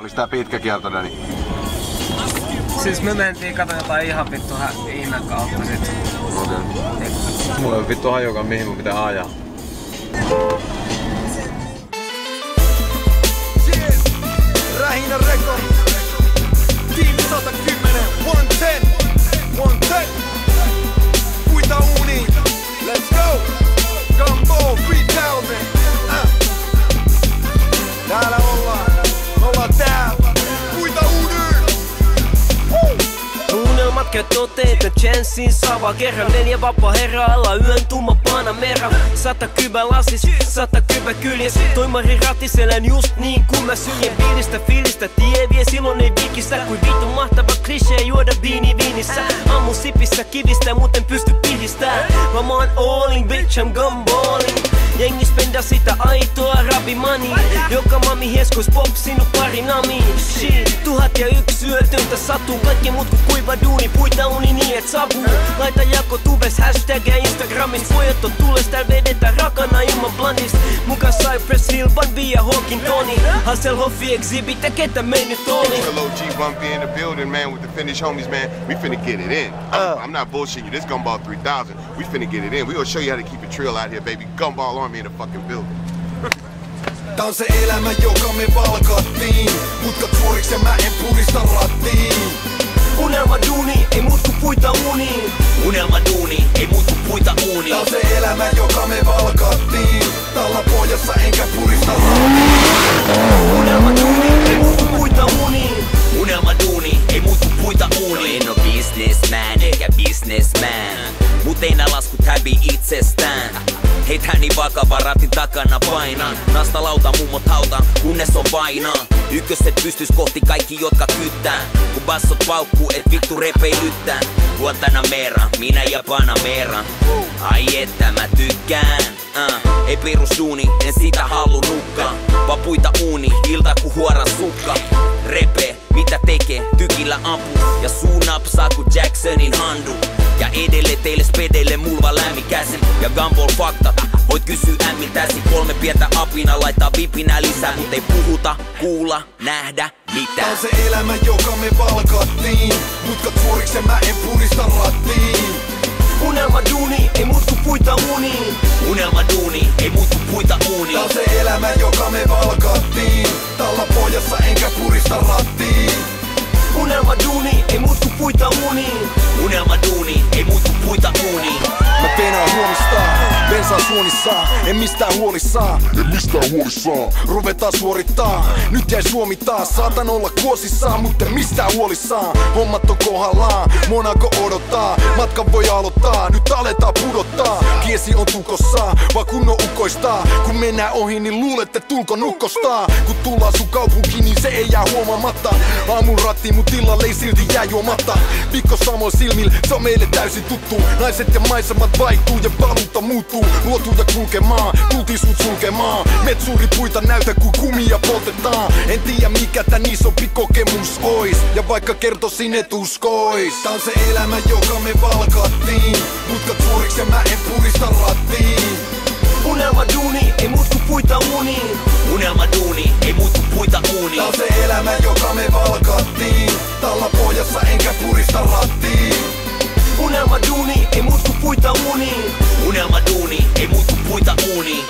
Oliks tää pitkä kierto, Dani? Siis me mentiin kato jotain ihan vittu ihmeen kautta sit. Okei. Mulla on vittu hajukaan mihin mun pitää ajaa. Rähinä Rekord. Team 110. 110. 110. Puita uuniin. Let's go. Gumball 3000. Täällä ollaan. Me ollaan täällä. Puita uuniin. Unelmat käy toteen, että chanssin saa kerran 4 vapaa herra alla yön tumma Panamera. 100 kybä lasis, 100 kybä kyljes. Toimari rattiselän just niin kun mä syljen biilistä fiilistä. Tie vie silloin ei vikistä, kuin vittu mahtava klisee juoda viini viinissä. Ammu sipissä kivistä, muuten pysty pihistää. Mä oon all in, bitch, I'm gumballing. Jengi spenda sitä aitoa rabimani. Joka mami heskos pop sinu pari nami. Shit, 1001 yötöntä satuu. Kaikki mut ku kuiva duuni, puita uni niin et savuu. Laita jako tubes, hashtagia Instagramis. Pojat on tules, tääl vedetään rakana ilman blandist. Muka Cypress Hill, Van Via, Hawkin, Tony. Hasselhoffi exhibit, ja ketä me nyt oli? Hello G Bumpy in the building, man, with the Finnish homies, man. We finna get it in. I'm not bullshitting you, this Gumball 3000. We finna get it in. We gonna show you how to keep it real out here, baby. Gumball Army in the fucking building. Tää on se elämä, joka me valkattiin. Mutkat suoriks ja mä en purista rattiin. Unelma duuni, ei muut ku puita uuniin. Unelma duuni, ei muut ku puita uuniin. Tää on se elämä, joka me valkattiin. Talla pohjassa enkä purista rattiin. Unelma duuni, ei muut ku puita uuniin. Unelma duuni, ei muut ku puita uuniin. En oo businessman eikä businessman, mut ei nää laskut hävii itsestään. Heithän niin vakava ratin takana painan. Nasta lauta mummot hautaan, kunnes on vainaa. Ykköset pystys kohti kaikki jotka kyttää. Kun bassot paukkuu et vittu repeilyttää. Guantanamera, minä ja Panamera. Ai että mä tykkään. Ei perusduuni, en siitä haluu nukkaa. Vaan puita uuni, ilta ku huoran sukka. Repe, mitä tekee, tykillä ampu. Ja suu napsaa ku Jacksonin handu. Ja edelle teille spedelle mulva lämmin käsi. Ja Gumball fakta, voit kysyä ämmiltäsi. 3 pientä apina laittaa vipinä lisää. Mut ei puhuta, kuulla, nähdä mitään. Tää on se elämä, joka me valkattiin. Mutkat suoriks ja mä en purista rattiin. Unelma duuni, ei muut ku puita uuniin. Unelma duuni, ei muut ku puita uuniin. Tää on se elämä, joka me valkattiin. Talla pohjassa enkä purista rattiin. Unelma duuni, ei muut ku puita uuniin. Unelma duuni, ei muut ku puita uuniin. Mä venaan huomistaan, bensaa suonissaan. En mistään huolissaan, ruvetaan suorittaa. Nyt jäi Suomi taas, saatan olla kuosissaan. Mut en mistään huolissaan, hommat on kohdallaan. Monaco odottaa, matkan voi aloittaa. Nyt aletaan pudottaa, kiesi on tukossa. Vaan kunnon ukoistaa, kun mennään ohi niin luulette tulko nukkostaa. Kun tullaan sun kaupunkiin niin se ei jää huomaamatta. Aamun rattiin mut illalle ei silti jää juomatta. Pikko samoin silmillä, se on meille täysin tuttu. Naiset ja maisemat vaihtuu ja valuutta muuttuu. Luotuja kulkemaan, tultiin sut sulkemaan. Metsuripuita näytä kun kumia poltetaan. En tiedä mikä tän isompi kokemus ois. Ja vaikka kertoisin et uskois. Tää on se elämä joka me valkattiin. Mutkat suoriks ja mä en purista rattiin. Unelma duuni, ei muut ku puita uuniin. Unelma duuni, ei muut ku puita uuniin. Tää on se elämä joka me valkattiin. Talla pohjassa enkä purista rattiin. Unelma duuni, ei muut ku puita uuniin. Unelma duuni, ei muut ku puita uuniin.